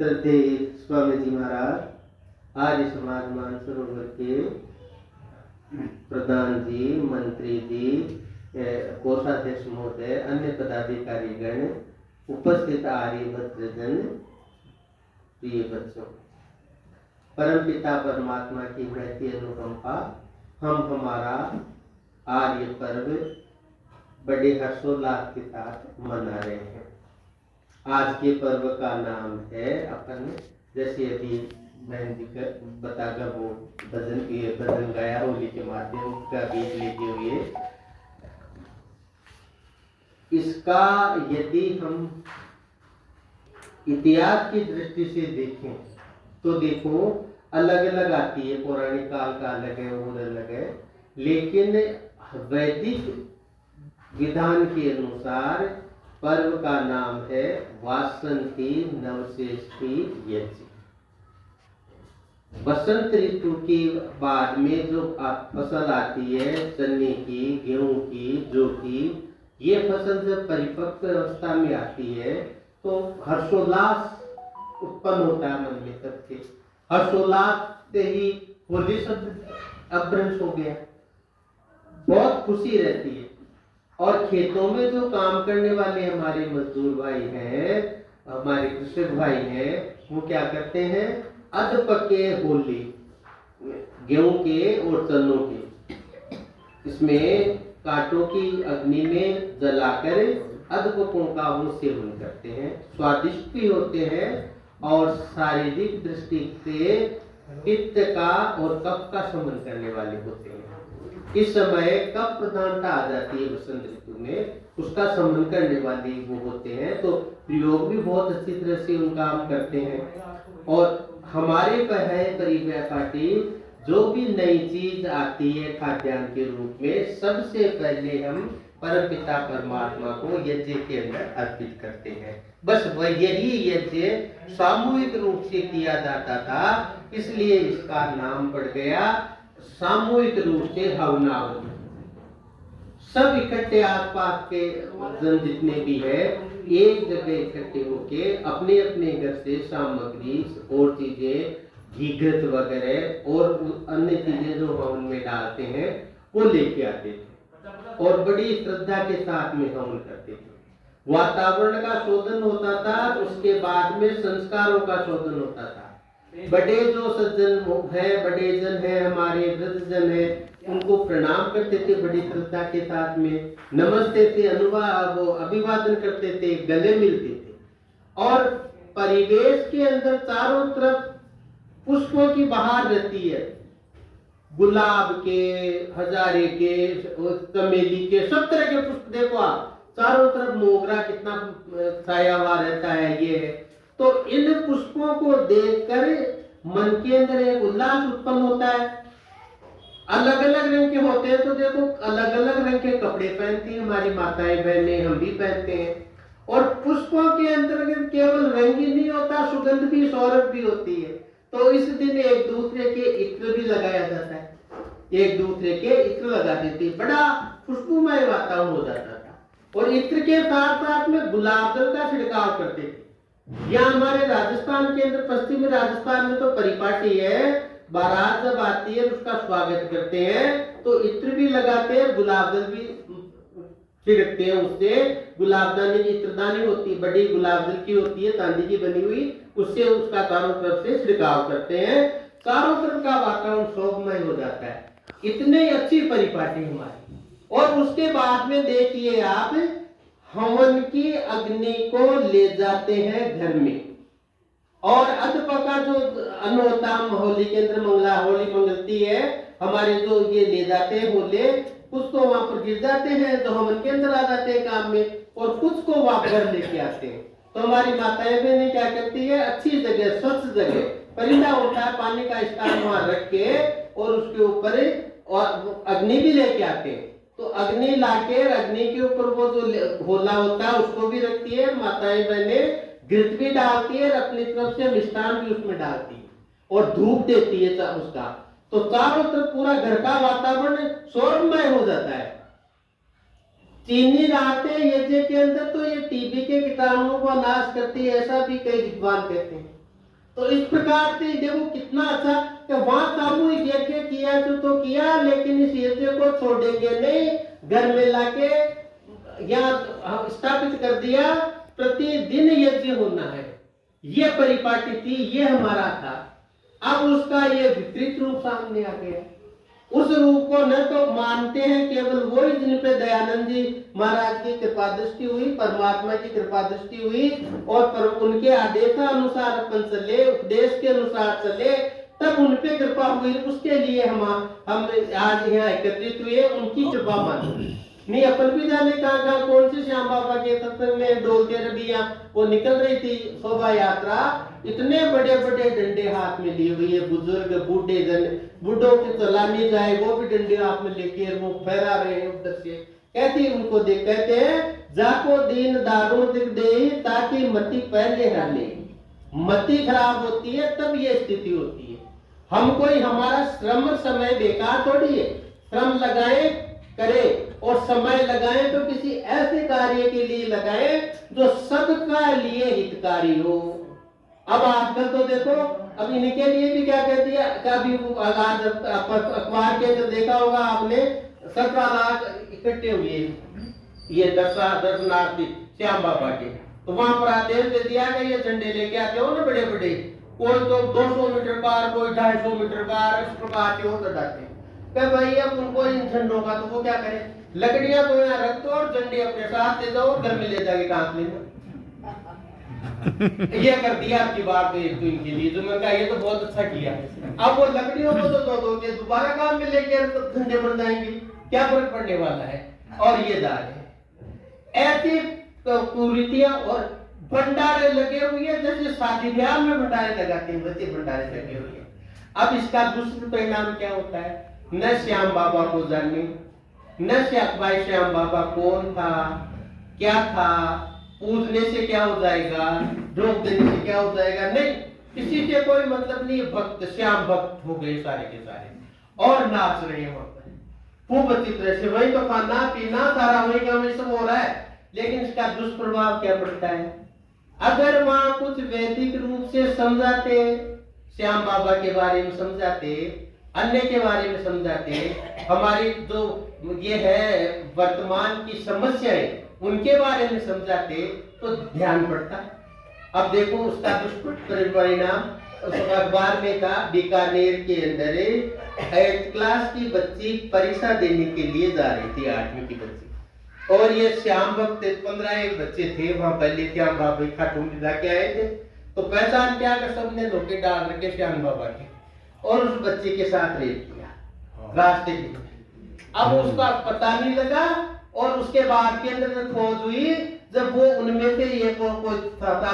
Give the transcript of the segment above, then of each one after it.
श्रद्धेय स्वामी जी महाराज, आर्य समाज मानसरोवर के प्रधान जी, मंत्री जी, कोषाध्यक्ष महोदय, अन्य पदाधिकारीगण, उपस्थित आर्य भद्रजन, प्रिय बच्चों, परमपिता परमात्मा की महती अनुकंपा हम हमारा आर्य पर्व बड़े हर्षोल्लास के साथ मना रहे हैं। आज के पर्व का नाम है अपन, जैसे अभी बहन जी बताकर वो भजन गाया होली के माध्यम का बीज लेते हुए, इसका यदि हम इतिहास की दृष्टि से देखें तो देखो अलग अलग आती है, पौराणिक काल का अलग है और अलग है, लेकिन वैदिक विधान के अनुसार पर्व का नाम है वासंती नवश्रेष्ठी यज्ञ। बसंत ऋतु के बाद में जो फसल आती है, चने की, गेहूं की, जौ की, ये फसल जब परिपक्व अवस्था में आती है तो हर्षोल्लास उत्पन्न होता है मन में सबके। हर्षोल्लास से ही होली शब्द अपभ्रंश हो गया, बहुत खुशी रहती है। और खेतों में जो काम करने वाले हमारे मजदूर भाई हैं, हमारे कृषक भाई हैं, वो क्या करते हैं, अध पके होली गेहूं के और चनों के, इसमें कांटों की अग्नि में जलाकर अधपकों का वो सेवन करते हैं। स्वादिष्ट भी होते हैं और शारीरिक दृष्टि से पित्त का और कफ का शमन करने वाले होते हैं। इस समय कफ प्रधानता आ जाती है बसंत ऋतु में, उसका शमन करने वाले वो होते हैं, तो प्रयोग भी बहुत अच्छी तरह से उनका हम करते हैं। और हमारे परिवार पार्टी जो भी नई चीज आती है खाद्यान्न के रूप में, सबसे पहले हम परमपिता परमात्मा को यज्ञ के अंदर अर्पित करते हैं। बस वह यही यज्ञ सामूहिक रूप से किया जाता था, इसलिए इसका नाम पड़ गया सामूहिक रूप से हवनावली। सब इकट्ठे आसपास के जन जितने भी है एक जगह इकट्ठे होके अपने अपने घर से सामग्री और चीजें, घीघृत वगैरह और अन्य चीजें जो हवन में डालते हैं वो लेके आते थे और बड़ी श्रद्धा के साथ में हवन करते थे। वातावरण का शोधन होता था, उसके बाद में संस्कारों का शोधन होता था। बड़े जो सज्जन है, बड़े जन है, हमारे वृद्ध जन है, उनको प्रणाम करते थे बड़ी श्रद्धा के साथ में, नमस्ते थे, अभिवादन करते थे, गले मिलते थे। और परिवेश के अंदर चारों तरफ पुष्पों की बहार रहती है, गुलाब के, हजारे के, चमेली के, सब तरह के पुष्प देखो आप, चारों तरफ मोगरा कितना छाया हुआ रहता है। ये है तो इन पुष्पों को देखकर मन के अंदर एक उल्लास उत्पन्न होता है। अलग अलग रंग के होते हैं तो देखो अलग अलग रंग के कपड़े पहनती हैं हमारी माताएं बहनें, हम भी पहनते हैं। और पुष्पों के अंतर्गत केवल रंग ही नहीं होता, सुगंध भी, सौरभ भी होती है। तो इस दिन एक दूसरे के इत्र भी लगाया जाता है, एक दूसरे के इत्र लगाते थे, बड़ा खुशबूमय वातावरण हो जाता था। और इत्र के साथ साथ में गुलाब जल का छिड़काव करते थे। यहाँ हमारे राजस्थान के अंदर, पश्चिमी राजस्थान में तो परिपाटी है, बारात जब आती है उसका स्वागत करते हैं तो इत्र भी लगाते हैं, गुलाब जल भी छिड़कते हैं। उससे गुलाबदानी की इत्रदानी होती है, बड़ी गुलाब जल की होती है, चांदी की बनी हुई, उससे उसका चारों तरफ से छिड़काव करते हैं, चारों तरफ का वातावरण शोभमय हो जाता है। इतनी अच्छी परिपाटी हमारी। और उसके बाद में देखिए आप, हवन की अग्नि को ले जाते हैं घर में, और अधपका जो अन्न होता है, होली के अंदर होली मंगलती है हमारे, जो ये ले जाते हैं होले, कुछ तो वहां पर गिर जाते हैं, जो हवन के अंदर आ जाते हैं काम में, और कुछ को वहां घर लेके आते हैं। तो हमारी माताएं बहनें क्या करती है, अच्छी जगह, स्वच्छ जगह, परिंदा होता है, पानी का स्टान वहां रख के और उसके ऊपर और अग्नि भी लेके आते हैं। तो अग्नि लाके अग्नि के ऊपर वो जो होला होता है उसको भी रखती है माताएं बहनें, घृत भी डालती है, अपनी तरफ से मिष्ठान भी उसमें डालती है और धूप देती है उसका। तो चारों तरफ पूरा घर का वातावरण शोरमय हो जाता है। चीनी रातें यज्ञ के अंदर तो ये टीबी के कीटाणुओं को नाश करती है, ऐसा भी कई विद्वान कहते हैं। तो इस प्रकार से देखो कितना अच्छा कि वहां सामूहिक यज्ञ किया तो किया, लेकिन इस यज्ञ को छोड़ेंगे नहीं, घर में लाके यहाँ स्थापित कर दिया, प्रतिदिन यज्ञ होना है। ये परिपाटी थी, ये हमारा था। अब उसका ये विपरीत रूप सामने आ गया। उस रूप को न तो मानते हैं केवल वो ही जिन पे दयानंद जी महाराज की कृपा दृष्टि हुई, परमात्मा की कृपा दृष्टि हुई, और उनके आदेशानुसार अपन चले, उपदेश के अनुसार चले, तब उन पे कृपा हुई। उसके लिए हम आज यहाँ एकत्रित हुए, उनकी कृपा मानो। नहीं अपन भी जाने कहाँ कौन से श्याम बाबा के सत्संग में डोलते रबिया वो निकल रही थी शोभा यात्रा, इतने बड़े बड़े डंडे हाथ में लिए हुए, बुजुर्ग बूढ़े जन, बूढ़ों की चलानी जाए वो भी डंडे हाथ में लेके वो फहरा रहे हैं उधर से। कहती उनको देख, कहते हैं जाको दीन दारुण दिख दे ताकि मति पहले हर ले। मति खराब होती है तब ये स्थिति होती है। हम कोई हमारा श्रम समय बेकार थोड़ी है, श्रम लगाए करें और समय लगाएं तो किसी ऐसे कार्य के लिए लगाएं जो सबका लिए हितकारी हो। अब आजकल तो देखो, अब इनके लिए भी क्या कह दिया, कभी अखबार के अंदर देखा होगा आपने, 17 लाख इकट्ठे हुए ये दर्शनार्थी श्याम बाबा के, तो वहां पर आदेश दे दिया कि ये झंडे लेके आते हो ना बड़े बड़े, कोई तो 200 मीटर पार, कोई 250 मीटर पार, इस प्रकार के हो जाते। क्या भाई अब उनको इन झंडों का तो वो क्या करें, लकड़ियां तो यहाँ रख दो और झंडे अपने साथ ले जाओ, घर में ले जाके काम लेना। ये कर दिया आपकी बात एक तो इनके लिए, जो मैं कहा ये तो बहुत अच्छा किया। अब वो लकड़ियों को तो दोगे दोबारा काम में लेके झंडे बन जाएंगे, क्या फर्क पड़ने वाला है। और ये दाल है ऐसी कुरीतियां और भंडारे लगे हुए हैं, जैसे शादी ब्याह में भंडारे लगाते हैं बच्चे, भंडारे लगे हुए हैं। अब इसका दुष्परिणाम क्या होता है, न श्याम बाबा को जाने, न भाई श्याम बाबा कौन था, क्या था, पूजने से क्या हो जाएगा, ढोक देने से क्या हो जाएगा, नहीं, किसी से कोई मतलब नहीं। भक्त श्याम भक्त हो गए सारे के सारे और नाच रहे हैं खूब अच्छी तरह से, वही तो खाना पीना सारा वही काम सब हो रहा है। लेकिन इसका दुष्प्रभाव क्या पड़ता है, अगर वहां कुछ वैदिक रूप से समझाते, श्याम बाबा के बारे में समझाते, अन्य के बारे में समझाते, हमारी जो ये है वर्तमान की समस्याएं उनके बारे में समझाते तो ध्यान पड़ता। अब देखो उसका दुष्परिणाम उस अखबार में था, बीकानेर के अंदर 8th क्लास की बच्ची परीक्षा देने के लिए जा रही थी, 8वीं की बच्ची, और ये श्याम भक्त 15 एक बच्चे थे वहां पहले श्याम बाबा खाटू जाके आए थे, तो पहचान क्या कर सबने धोखे डाल रखे श्याम बाबा के, और उस बच्चे के साथ रेप किया रास्ते के। अब उसका पता नहीं लगा, और उसके बाद के अंदर खोज हुई, जब वो उनमें से ये कोई था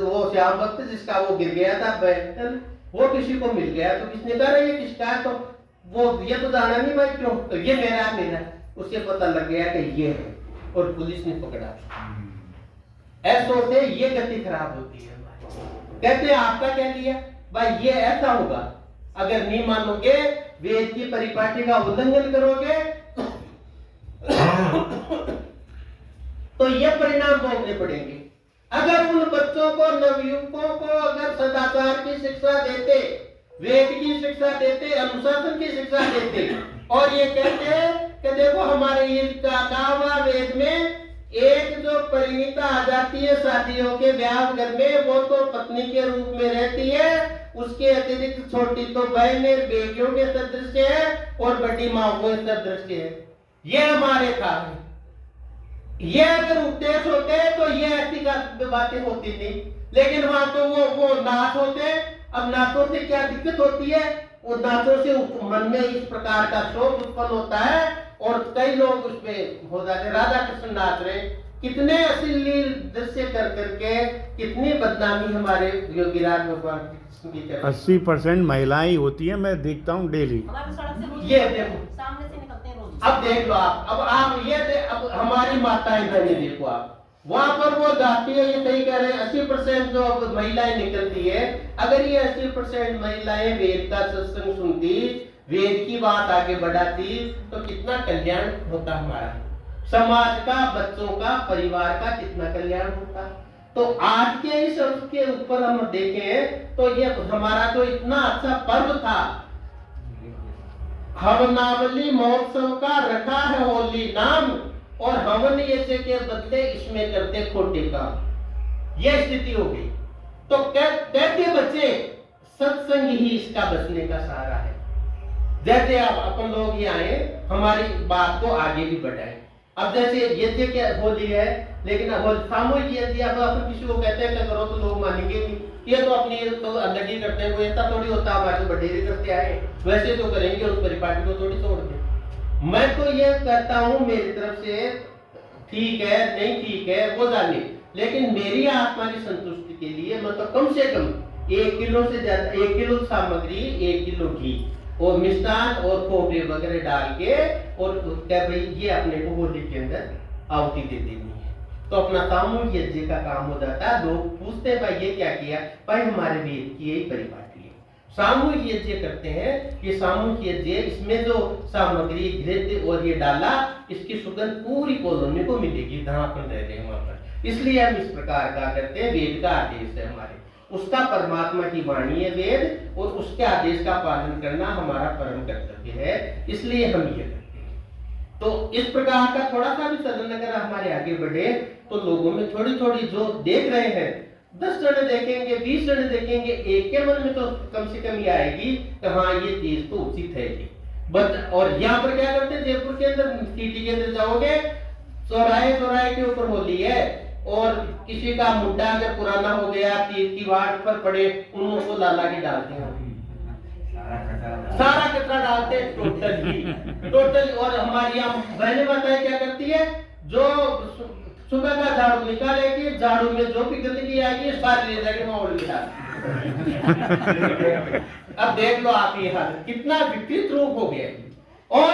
वो श्याम भक्त जिसका वो गिर गया था बैठल, वो किसी को मिल गया, तो किसने कहा ये किसका है, तो वो ये तो जाना नहीं भाई क्यों, तो ये मेरा उसे पता लग गया कि ये है, और पुलिस ने पकड़ा। ऐसे से ये गति खराब होती है हमारी। कहते हैं आपका क्या लिया भाई, ये ऐसा होगा अगर नहीं मानोगे, वेद की परिपाटी का उल्लंघन करोगे तो ये परिणाम भोगने पड़ेंगे। अगर उन बच्चों को, नवयुवकों को अगर सदाचार की शिक्षा देते, वेद की शिक्षा देते, अनुशासन की शिक्षा देते, और ये कहते कि देखो हमारे ये कहा हुआ वेद में, एक जो परिणीता आ जाती है शादियों के ब्याह घर में, वो तो पत्नी के रूप में रहती है, उसके अतिरिक्त छोटी तो बहनें बेटियों के सदृश है और बड़ी माँ के सदृश है। ये हमारे था, ये अगर उपदेश होते तो ये ऐसी बातें होती नहीं, लेकिन वहां तो वो नाच होते। अब नाचों से क्या दिक्कत होती है, वो नाचों से मन में इस प्रकार का शोक उत्पन्न होता है, और कई लोग उसमें हो जाते। राधा कृष्ण नाच रहे, कितने अश्लील दृश्य कर करके कितनी बदनामी हमारे योगीराज भगवान कृष्ण की करते। 80% महिलाएं होती हैं, मैं देखता हूँ डेली। ये देखो सामने से निकलते हैं रोज। अब देख लो आप ये अब हमारी माताएं बहनें देखो आप, वहां पर वो जाती है, ये सही कह रहे हैं 80% जो महिलाएं निकलती है। अगर ये 80% महिलाएं वेद का सत्संग सुनती, वेद की बात आगे बढ़ाती, तो कितना कल्याण होता हमारा, समाज का, बच्चों का, परिवार का कितना कल्याण होता। तो तो आज के इस उसके ऊपर हम देखें तो ये हमारा जो इतना अच्छा पर्व था, हवनावली महोत्सव का रखा है होली नाम, और हवन ऐसे के बदले इसमें करते खोटे काम, यह स्थिति हो गई। तो कहते बच्चे सत्संग ही इसका बचने का सहारा है। जैसे आप अपन लोग ये आए, हमारी बात को आगे भी बढ़ाए। अब जैसे यज्ञ क्या होली है, लेकिन अब सामूहिक यज्ञ अब अपन किसी को कहते हैं क्या करो तो लोग मानेंगे नहीं, ये तो अपनी तो अलग ही करते हैं, कोई ऐसा थोड़ी होता हमारे तो बडेरे करते आए वैसे तो करेंगे, उस परिपाटी को थोड़ी तोड़ दे। मैं तो ये कहता हूँ मेरी तरफ से, ठीक है नहीं ठीक है वो जाने, लेकिन मेरी आत्मा की संतुष्टि के लिए मैं तो कम से कम 1 किलो से ज्यादा, 1 किलो सामग्री, 1 किलो घी और मिष्टान और खोपरे वगैरह डाल के, और क्या भाई ये अपने को होली के अंदर आहुति दे देनी है, तो अपना सामूहिक यज्ञ का काम हो जाता है। लोग पूछते हैं भाई ये क्या किया, भाई हमारे वेद की यही परिपाटी है, सामूहिक यज्ञ करते हैं। ये सामूहिक यज्ञ, इसमें जो सामग्री घृत और ये डाला, इसकी सुगंध पूरी कॉलोनी को मिलेगी जहां अपन रह रहे हैं वहां पर, इसलिए हम इस प्रकार का करते हैं। वेद का आदेश है हमारे, उसका परमात्मा की वाणी है वेद, और उसके आदेश का पालन करना हमारा परम कर्तव्य है, इसलिए हम ये करते हैं। तो इस प्रकार का थोड़ा सा भी सदन अगर हमारे आगे बढ़े तो लोगों में थोड़ी थोड़ी जो देख रहे हैं, 10 जने देखेंगे, 20 जने देखेंगे, एक के मन में तो कम से कम ये आएगी कि हाँ ये चीज तो उचित है ये। बट और यहाँ पर क्या करते हैं, जयपुर के अंदर सिटी के अंदर जाओगे, चौराहे के ऊपर होली है, और किसी का मुंडा अगर पुराना हो गया, तीर की वाट पर पड़े, उनको लाला की डालते हैं, सारा कचरा डालते हैं टोटल। और हमारी यहाँ बहने बताए क्या करती है, जो सुबह का झाड़ू निकालेगी, झाड़ू में जो भी गंदगी आएगी सारी ले जाके वहां उड़ डाल। अब देख लो आप ये हाल कितना विपरीत रूप हो गया। और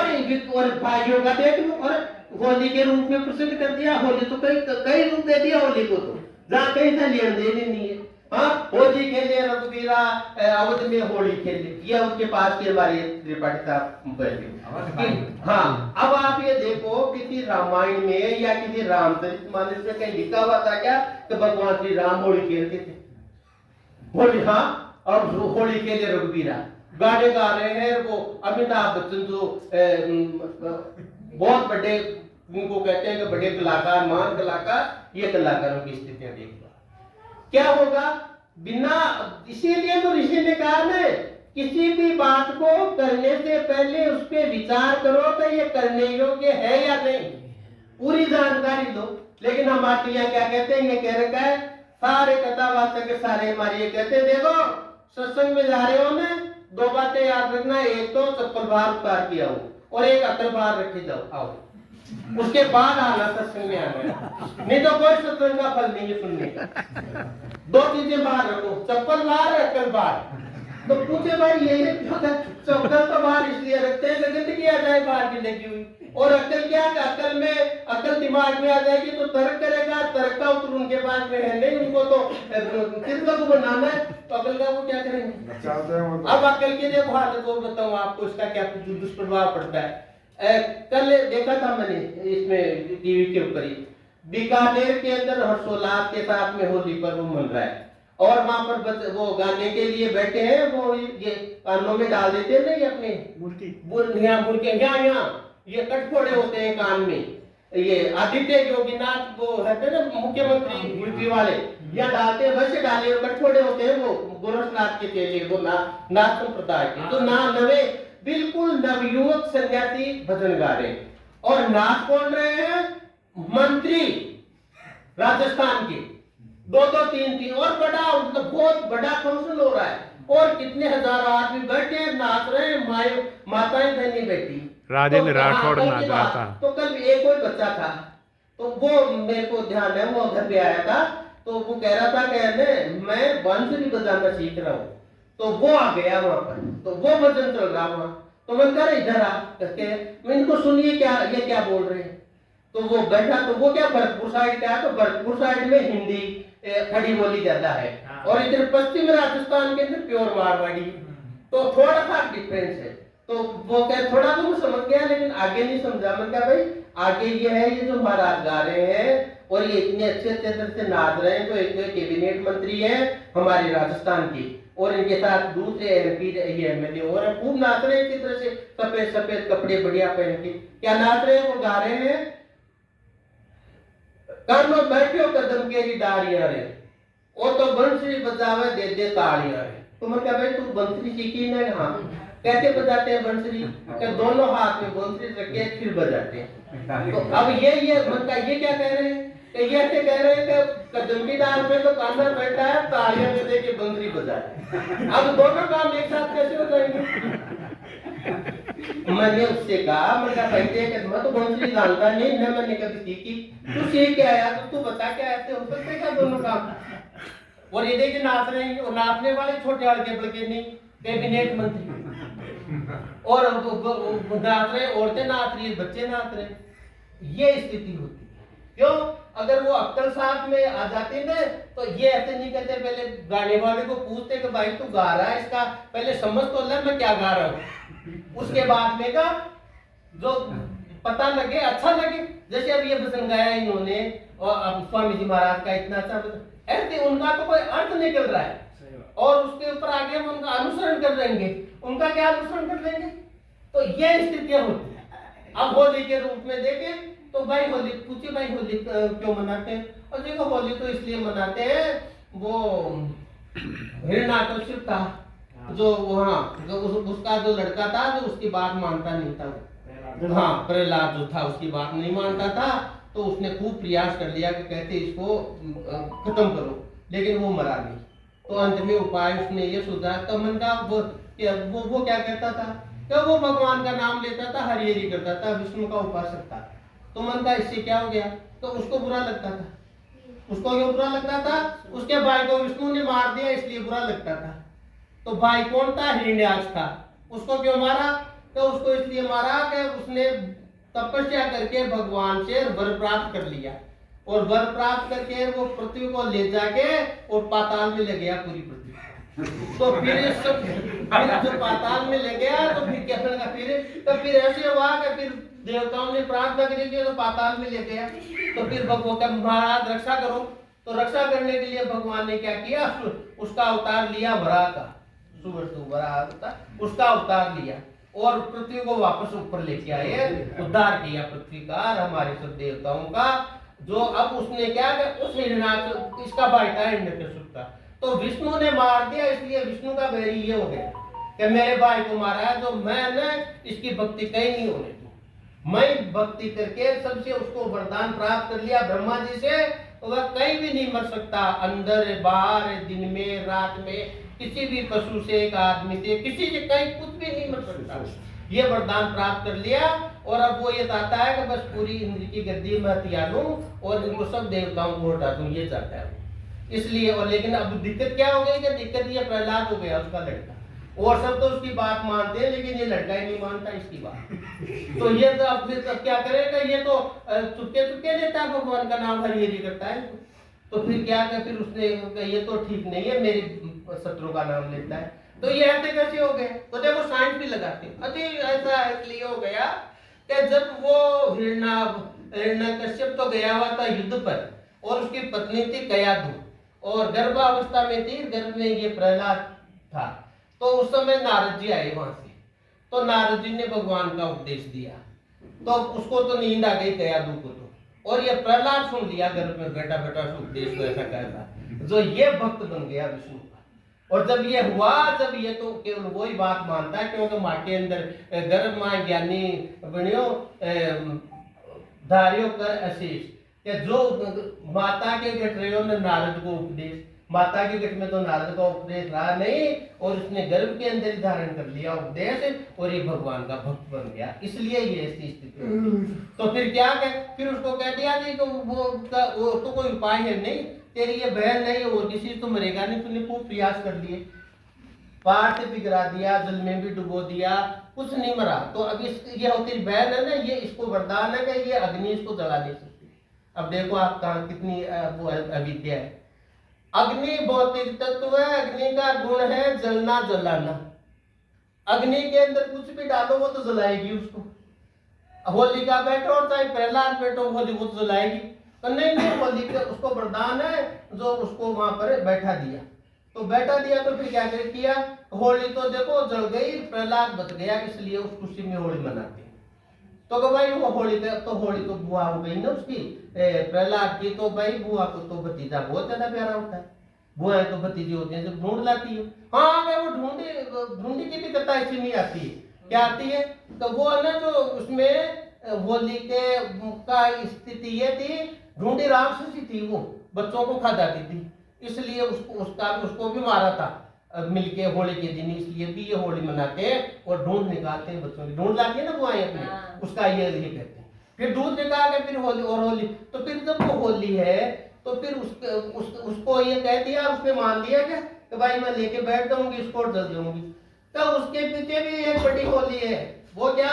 भाइयों का देख लो, और होली के रूप में प्रसिद्ध कर दिया। होली तो कई रूप दे दिया होली को, तो जहाँ कहीं से लेन देन नहीं है। हाँ, होली खेले रघुवीरा, अवध में होली खेले, ये उनके पास के हमारे त्रिपाठी साहब बैठे। हाँ, अब आप ये देखो किसी रामायण में या किसी रामचरितमानस में कहीं लिखा हुआ था क्या कि भगवान श्री राम होली खेलते थे? होली, हाँ, और होली खेले रघुवीरा गाने गा रहे हैं। वो अमिताभ बच्चन जो बहुत बड़े, उनको कहते हैं कि बड़े कलाकार, महान कलाकार, ये कलाकारों की स्थितियां देख लो क्या होगा बिना। इसीलिए तो ऋषि ने कहा ना, किसी भी बात को करने से पहले उस पर विचार करो कि ये करने योग्य है या नहीं, पूरी जानकारी लो। लेकिन हमारे यहाँ क्या कहते हैं, ये कह रखा है सारे कथावाचक के सारे हमारे ये कहते हैं, देखो सत्संग में जा रहे हो ना, 2 बातें याद रखना, एक तो चप्पल बाहर उतार के आओ, और एक अकल बाहर रखे जाओ, आओ उसके बाद आना सत्संग में आना, नहीं तो कोई सत्संग का फल नहीं है सुनने का। 2 चीजें बाहर रखो, चप्पल बाहर, अकल बाहर। तो पूछे भाई ये चप्पल तो बाहर इसलिए रखते हैं गंदगी आ जाए बाहर की लगी हुई, और अकल क्या, अकल दिमाग में आ जाएगी तो तर्क करेगा, तर्क का उत्तर उनके पास में है नहीं, उनको तो कितना को बनाना है, तो अकल का वो क्या करेंगे। अब अकल के लिए बाहर को बताऊं आपको इसका क्या दुष्प्रभाव पड़ता है। कल देखा था मैंने इसमें टीवी के ऊपर ही, बीकानेर के अंदर हर्षोल्लास के साथ में होली पर्व मन रहा है, और वहां पर वो गाने के लिए बैठे हैं, वो ये कानों में डाल देते हैं ना, ये अपने मुर्गी यहाँ ये कटफोड़े होते हैं कान में, ये आदित्य योगीनाथ वो है ना मुख्यमंत्री यूपी वाले, यहाँ डालते हैं, वैसे डाले कटफोड़े होते हैं, वो गोरखनाथ के चेले, वो नाथ संप्रदाय के, तो नवे बिल्कुल नवयुवक सन्यासी भजन गा रहे हैं, और नाच कौन रहे हैं, मंत्री राजस्थान के, 2-2, 3-3, और बड़ा मतलब बहुत बड़ा फंक्शन हो रहा है, और कितने हजार आदमी बैठे हैं, नाच रहे हैं, माताएं बहनी बैठी। राजेंद्र राठौड़ नाच रहा था। तो कल एक कोई बच्चा था, तो वो मेरे को ध्यान है, वो घर पे आया था, तो वो कह रहा था कहने मैं बांसुरी बजाना सीख रहा हूँ, तो वो आ गया वहां पर, तो वो भजन चल रहा वहां, तो मैं कह रहा इधर आ करके, मैं इनको सुनिए क्या ये क्या बोल रहे हैं। तो वो बैठा, तो वो क्या भरतपुर साइड का है, तो भरतपुर साइड में हिंदी खड़ी बोली जाता है, और इधर पश्चिम राजस्थान के अंदर प्योर मारवाड़ी, तो थोड़ा सा डिफरेंस है। तो वो कह थोड़ा तो मैं समझ गया लेकिन आगे नहीं समझा। मैं क्या भाई आगे ये है, ये जो महाराज गा रहे हैं और ये इतने अच्छे अच्छे तरह से नाच रहे हैं, तो एक कैबिनेट मंत्री है हमारे राजस्थान की और इनके साथ दूसरे एमपी ये एमएलए और खूब नाच रहे हैं इसी तरह से, सफेद सफेद कपड़े बढ़िया पहन के। क्या नाच रहे हैं? वो गा रहे हैं कानो बैठो कदम केरी डारियां रे, वो तो बंसरी बजावे दे दे तालियां रे। तो मैं क्या भाई तू बंसरी सीखी ना? हाँ। कैसे बजाते हैं बंसरी? क्या दोनों हाथ में बंसरी रख के फिर बजाते हैं। तो अब ये ये क्या कह रहे हैं कि ये ऐसे कह रहे हैं कि कदम की डाल पे तो काना बैठा है तालियां दे दे के बंसरी बजाए। अब दोनों काम एक साथ कैसे हो जाएंगे? मैंने उससे कहा, मैं कहा भाई देख मैं तो बंसरी जानता नहीं ना, मैंने कभी सीखी, तू सीख के आया तो तू बता क्या ऐसे हो सकते क्या दोनों काम? और ये देखिए नाच रहे हैं, और नाचने वाले छोटे हल्के बल्कि नहीं कैबिनेट मंत्री, और नाच रहे औरतें नाच रही है, बच्चे नाच रहे हैं। ये स्थिति होती है। क्यों? अगर वो अक्कल साथ में आ जाती ना तो ये ऐसे नहीं कहते, पहले गाने वाले को पूछते कि भाई तू गा रहा है इसका पहले समझ तो ले मैं क्या गा रहा हूँ, उसके बाद में का जो पता लगे अच्छा लगे। जैसे अब ये भजन गाया इन्होंने और अब स्वामी जी महाराज का इतना अच्छा ऐसे उनका तो कोई अर्थ निकल रहा है और उसके ऊपर आगे हम उनका अनुसरण कर देंगे, उनका क्या अनुसरण कर देंगे? तो ये स्थितियां होती है। अब होली के रूप में देखें तो भाई होली पूछिए भाई होली क्यों मनाते हैं? और देखो होली तो इसलिए मनाते हैं, वो हिरण्याकशिप था जो वहाँ उसका जो लड़का था जो उसकी बात मानता नहीं था, हाँ प्रहलाद जो था उसकी बात नहीं मानता था, तो उसने खूब प्रयास कर लिया कि कहते इसको खत्म करो, लेकिन वो मरा नहीं। तो अंत में उपाय उसने ये सुझा, तो मन का वो क्या कहता था कि वो भगवान का नाम लेता था, हरि हरि करता था, विष्णु का उपासक था। तो मन का इससे क्या हो गया? तो उसको बुरा लगता था। उसको क्यों बुरा लगता था? उसके भाई को विष्णु ने मार दिया इसलिए बुरा लगता था। तो भाई कौन था? हिरण्याक्ष था। उसको क्यों मारा? तो उसको इसलिए मारा कि उसने तपस्या करके भगवान से वर प्राप्त कर लिया, और वर प्राप्त करके वो पृथ्वी को ले जाके और पाताल में ले गया पूरी पृथ्वी। तो फिर जो पाताल में ले गया तो फिर क्या लगा? फिर ऐसे हुआ कि फिर देवताओं ने प्रार्थना करी कि तो पाताल में ले गया। तो फिर भगवान का महाराज रक्षा करो, तो रक्षा करने के लिए भगवान ने क्या किया? उसका अवतार लिया वराह का, उसका अवतार लिया और पृथ्वी को वापस ऊपर लेके आए, उद्धार किया पृथ्वी का और हमारे सब देवताओं का। जो अब उसने क्या किया? उस हिरण्याक्ष इसका भाई था हिरण्यकशिप का, तो विष्णु ने मार दिया, इसलिए विष्णु का बैरी ये हो गया कि मेरे भाई को मारा है, जो मैंने इसकी भक्ति कहीं नहीं होने दी, मैं भक्ति करके सबसे उसको वरदान प्राप्त कर लिया ब्रह्मा जी से, तो वह कहीं भी नहीं मर सकता, अंदर बाहर दिन में रात में किसी भी पशु से, एक आदमी से, किसी से कहीं कुछ भी नहीं मर सकता। ये वरदान प्राप्त कर लिया और अब वो ये चाहता है कि बस पूरी इंद्र की गद्दी में हथिया लूं और इनको सब देवताओं को हटा दूं, ये चाहता है इसलिए। और लेकिन अब दिक्कत क्या हो गई कि दिक्कत ये प्रहलाद हो गया उसका लड़का, और सब तो उसकी बात मानते हैं लेकिन ये लड़का ही नहीं मानता इसकी बात। तो ये तो अब क्या करेगा? ये तो चुपके चुपके लेता है भगवान का नाम, हरि हरि करता है। तो फिर क्या कर, फिर उसने ये तो ठीक नहीं है, मेरे शत्रु का नाम लेता है। तो ये ऐसे कैसे हो गए? तो देखो साइंस भी लगाते हैं। अरे ऐसा इसलिए हो गया कि जब वो हिरण्यकश्यप तो गया हुआ था युद्ध पर और उसकी पत्नी थी कयाधु और गर्भावस्था में थी, गर्भ में ये प्रहलाद था। तो उस समय नारद जी आए वहां से, तो नारद जी ने भगवान का उपदेश दिया, तो उसको तो नींद आ गई कयाधु को, तो और ये प्रहलाद सुन लिया गर्भ में बैठा बैठा उपदेश को ऐसा कहता, जो ये भक्त बन गया विष्णु का। और जब ये हुआ, जब ये तो केवल वही बात मानता है क्योंकि माँ के अंदर गर्भ माँ ज्ञानी बनियो धारियो कर अशीष, जो माता के गठ रहे ने नारद को उपदेश, माता के गठ में तो नारद का उपदेश रहा नहीं और उसने गर्भ के अंदर ही धारण कर लिया उपदेश और ये भगवान का भक्त बन गया, इसलिए ये ऐसी स्थिति। तो फिर क्या कह, फिर उसको कह दिया नहीं तो वो तो कोई उपाय है नहीं, तेरी ये बहन नहीं और किसी तो मरेगा नहीं, तूने खूब प्रयास कर लिए, पहाड़ से पिघला दिया, जल में भी डुबो दिया, कुछ नहीं मरा। तो अब ये तेरी बहन है ना, ये इसको वरदान है कि ये अग्नि इसको जला नहीं सकती। अब देखो आप कहाँ कितनी वो अविद्या है। अग्नि भौतिक तत्व है, अग्नि का गुण है जलना जलाना, अग्नि के अंदर कुछ भी डालो वो तो जलाएगी उसको। होलिका बैठो और चाहे प्रहलाद बैठो, होली वो तो जलाएगी। तो नहीं, होलिका उसको वरदान है जो उसको वहां पर बैठा दिया। तो बैठा दिया तो फिर क्या किया, होली तो देखो जल गई, प्रहलाद बच गया, इसलिए उस खुशी में होली मनाते हैं। तो भाई वो होली तो बुआ हो गई ना उसकी, प्रहलाद की। तो भाई बुआ को तो भतीजा बहुत ज्यादा प्यारा होता है। बुआएं तो भतीजी होती है जब ढूंढ लाती है। हाँ, वो ढूंढी की भी कथा ऐसी नहीं आती है। क्या आती है, तो वो है ना जो उसमें होली के का स्थिति ये थी, ढूंढी राक्षसी थी, वो बच्चों को खा जाती थी, इसलिए उसको भी मारा था मिलके होली के दिन। इसलिए भी ये होली मनाते हैं और ढूंढ निकालते हैं बच्चों की, ढूंढ लाती है ना बुआएं अपने, उसका ये कहते हैं। फिर दूध निकाल के फिर होली और होली। तो फिर जब वो होली है तो फिर उसको ये कह दिया, उसने मान लिया क्या कि भाई मैं लेके बैठ जाऊंगी इसको और जल जाऊंगी। तो उसके पीछे भी एक बड़ी होली है। वो क्या,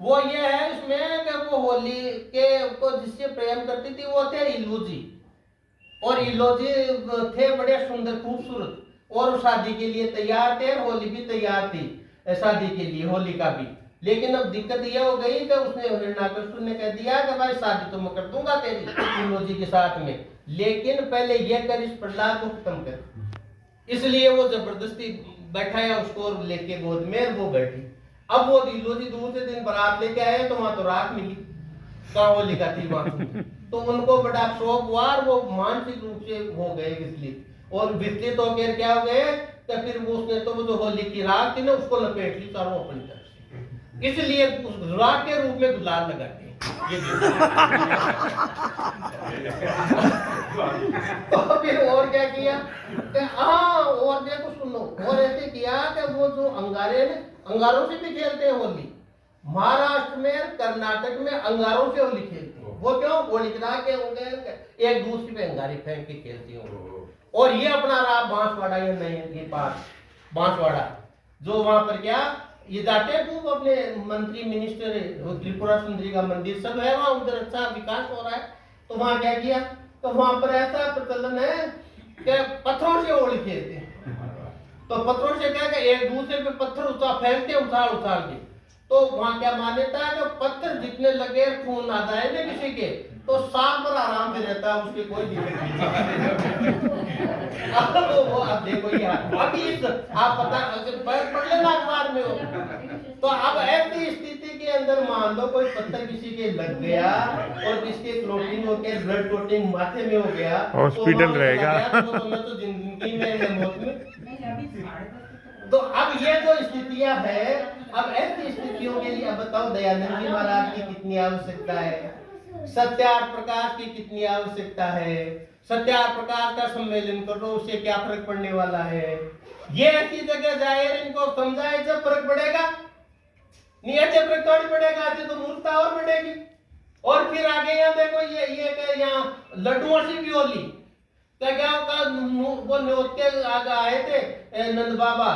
वो ये है इसमें कि वो होली के को जिससे प्रेम करती थी वो थे इलूजी। और इलूजी थे बड़े सुंदर खूबसूरत, और शादी के लिए तैयार थे, होली भी तैयार थी शादी के लिए, होली का भी। लेकिन अब दिक्कत यह हो गई कि उसने हिरण्यकशिपु ने कह दिया कि भाई शादी तो मैं कर दूंगा तेरी इलूजी के साथ में, लेकिन पहले यह कर इस प्रहलाद को खत्म कर। इसलिए वो जबरदस्ती बैठाया उसको और लेके गोद में वो बैठी। अब वो इलूजी दूर से दिन बारात लेके आए तो वहां तो राख मिली, कहाँ होली का थी वहां। तो उनको बड़ा शौक हुआ और वो मानसिक रूप से हो गए विचलित, और विचलित होकर क्या हो गए, तो फिर वो उसने तो वो जो होली की राख थी ना उसको लपेट ली चारों अपनी तरफ से, इसलिए उस राख के रूप में गुलाल लगाते हैं। तो फिर और क्या किया, हाँ और देखो सुनो, और ऐसे किया कि वो जो अंगारे ने, अंगारों से भी खेलते हैं होली। महाराष्ट्र में, कर्नाटक में अंगारों से होली खेलते हैं। वो क्यों, होली गिरा के होंगे एक दूसरे पे अंगारे फेंक के खेलती हो। और ये अपना रहा बांसवाड़ा, ये नहीं ये पास बांसवाड़ा, जो वहां पर क्या ये जाते खूब अपने मंत्री मिनिस्टर, त्रिपुरा सुंदरी का मंदिर सब है वहां, उधर अच्छा विकास हो रहा है। तो वहां क्या किया, तो वहां पर ऐसा प्रचलन है कि पत्थरों से होली खेलते हैं। तो पत्थरों से क्या, एक दूसरे पे पत्थर फेंकते उछाल उछाल के। तो वहां क्या मान्यता है कि पत्थर जितने लगे खून आ जाए ना किसी के, तो साल भर आराम से रहता है, उसके कोई दिक्कत नहीं। अब देखो ये अभी आप पता पढ़ लेना अखबार में हो। तो अब ऐसी स्थिति के अंदर मान लो कोई पत्थर किसी के लग गया और किसके क्लोटिंग हो गया, ब्लड क्लोटिंग माथे में हो गया, हॉस्पिटल रहेगा। तो जिंदगी में मौत में। तो अब ये जो स्थितियां है, अब ऐसी स्थितियों के लिए अब बताओ दयानंद जी महाराज की कितनी आवश्यकता है, सत्यार्थ प्रकाश की कितनी आवश्यकता है। सत्यार्थ प्रकाश का सम्मेलन करो, उससे क्या फर्क पड़ने वाला है। ये ऐसी जगह जाए इनको समझाए जब फर्क पड़ेगा, नहीं ऐसे फर्क थोड़ी पड़ेगा, तो मूर्खता और बढ़ेगी। और फिर आगे यहाँ देखो ये यहाँ लड्डुओं से भी होली, क्या वो न्योते आए थे नंद बाबा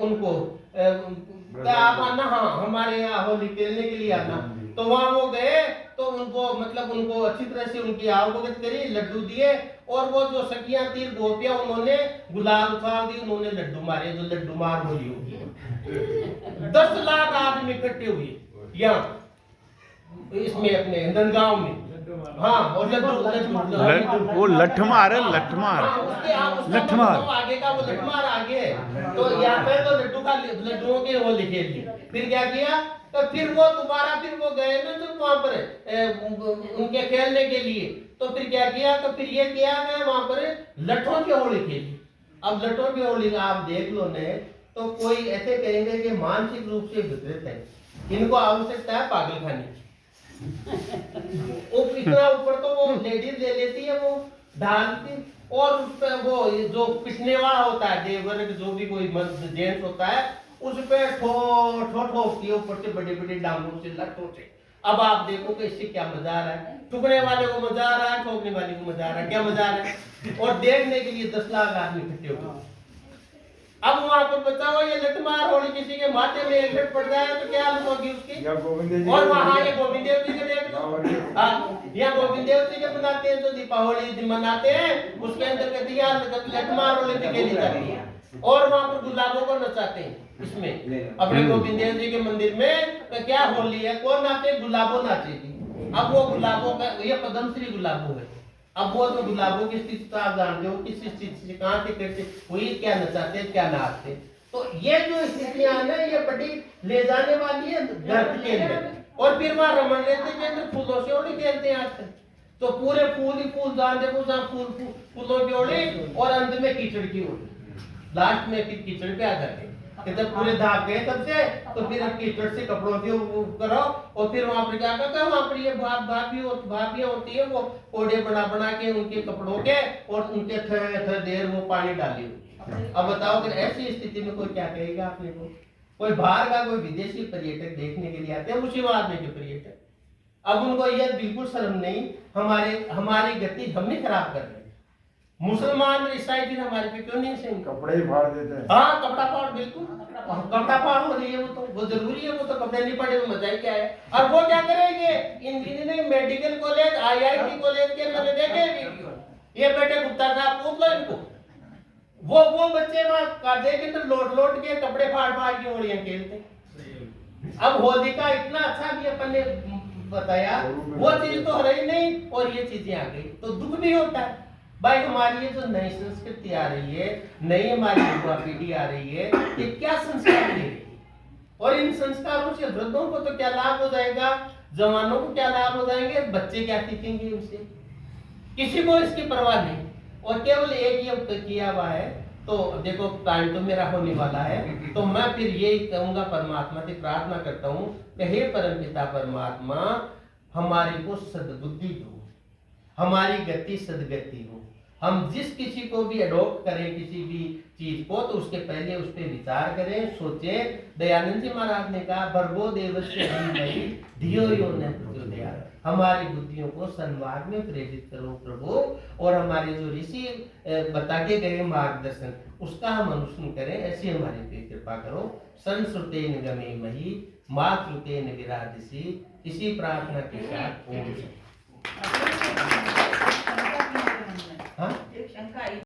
उनको, आप आना, हाँ हमारे यहाँ होली खेलने के लिए आना। तो वहां वो गए तो उनको मतलब उनको अच्छी तरह से उनकी आवभगत करी, लड्डू दिए, और वो जो सखियां थी गोपियां उन्होंने गुलाल उछाल दी, उन्होंने लड्डू मारे, जो लड्डू मार होली होगी। 10 लाख आदमी इकट्ठे हुए यहाँ इसमें अपने नंदगांव में। हाँ, और वो लठमार है, लठमार लठमार आगे का वो लठमार आगे है। तो यहाँ पे तो लड्डुओं की वो लिखे ली। फिर क्या किया, तो फिर वो दोबारा फिर वो गए ना तो वहां पर उनके खेलने के लिए। तो फिर क्या किया, तो फिर ये किया कि वहां पर लठों की होली खेली। अब लठों की होली आप देख लो ने, तो कोई ऐसे कहेंगे कि मानसिक रूप से विकृत है, इनको आवश्यकता है पागलखाने की। वो इतना ऊपर तो वो लेडीज ले लेती है, वो डालती, और उस पे वो जो पिटने वाला होता है देववर्ग, जो भी कोई जेंट्स होता है, उस पे ठोकती है ऊपर से बड़ी बड़ी डांगों से, लट्टों से। अब आप देखो कि इससे क्या मजा आ रहा है, ठुकने वाले को मजा आ रहा है, ठोकने वाले को मजा आ रहा है, क्या मजा आ रहा है। और देखने के लिए 10 लाख आदमी इकट्ठे हो। अब वहां पर बताओ ये लठमार होली किसी के माथे में एक लट पड़ जाए तो क्या हालत होगी उसकी। और वहां ये गोविंद देव जी के देख लो, यहाँ गोविंद देव जी के बनाते हैं जो दीपावली मनाते हैं, उसके अंदर कहते हैं लठमार होली खेली जाती है, और वहां पर गुलाबों को नचाते हैं। इसमें अपने गोविंद देव जी के मंदिर में तो क्या होली है, कौन नाचे, गुलाबो नाचेगी। अब वो गुलाबों का ये पद्मश्री गुलाबो है। अब वो तो गुलाबों की स्थिति तो आप जानते हो किस स्थिति से कहाँ से कैसे हुई, क्या नचाते क्या नाचते। तो ये जो स्थितियां है ना ये बड़ी ले जाने वाली है गर्त के अंदर। और फिर वहां रमन रहते के अंदर फूलों से होली खेलते हैं आजकल। तो पूरे फूल ही फूल जान देखो जहाँ फूलों की होली और अंत में कीचड़ की होली। लास्ट में फिर कीचड़ पे आ जाते कि जब पूरे धाग गए तब से तो फिर कीचड़ से कपड़ों से वो करो और फिर वहां पर क्या करते हैं, वहां पर ये भाभियां होती है वो कोड़े बना के उनके कपड़ों के और उनके थोड़ी देर वो पानी डाली हुई। अब बताओ कि ऐसी स्थिति में कोई क्या कहेगा आपने को। कोई बाहर का कोई विदेशी पर्यटक देखने के लिए आते हैं मुर्शिदाबाद में के पर्यटक, अब उनको यह बिल्कुल शर्म नहीं, हमारी गति हमने खराब कर रहे हैं। मुसलमान ईसाई फिर हमारे पे क्यों नहीं सही, कपड़े ही फाड़ देते हैं। हाँ कपड़ा फाड़, बिल्कुल कपड़ा फाड़ हो रही है, वो जरूरी है, वो तो कपड़े नहीं पड़े तो मजा ही क्या है। और वो क्या करेंगे, engineering medical college IIT college के मैंने देखे वीडियो, ये बेटे गुप्ता साहब पूछ लो इनको, वो बच्चे वहां कादे के अंदर लोट के कपड़े फाड़ के होलियां खेलते। अब होली का इतना अच्छा भी अपन ने बताया, वो चीज तो रही नहीं और ये चीजें आ गई तो दुख भी होता है। भाई हमारी ये जो नई संस्कृति आ रही है, नई हमारी युवा पीढ़ी आ रही है, ये क्या संस्कार दे रही है और इन संस्कारों से वृद्धों को तो क्या लाभ हो जाएगा, जवानों को क्या लाभ हो जाएंगे, बच्चे क्या सीखेंगे उनसे, किसी को इसकी परवाह नहीं। और केवल एक ये किया हुआ है। तो देखो टाइम तो मेरा होने वाला है, तो मैं फिर यही कहूंगा, परमात्मा से प्रार्थना करता हूँ कि हे परमपिता परमात्मा हमारे को सद्बुद्धि दो, हमारी गति सदगति हो। हम जिस किसी को भी अडॉप्ट करें किसी भी चीज को तो उसके पहले उस पर विचार करें, सोचें। दयानंद जी महाराज ने कहा भर्गो देवस्य धीमहि धियो यो न प्रचोदयात्, हमारी बुद्धियों को सन्मार्ग में प्रेरित करो प्रभु, और हमारे जो ऋषि बता के गए मार्गदर्शन उसका हम अनुसरण करें, ऐसी हमारे पे कृपा करो। संस्रुतेन गमे मही मातृतेन विराजिसी, इसी प्रार्थना के साथ ओम। एक शंका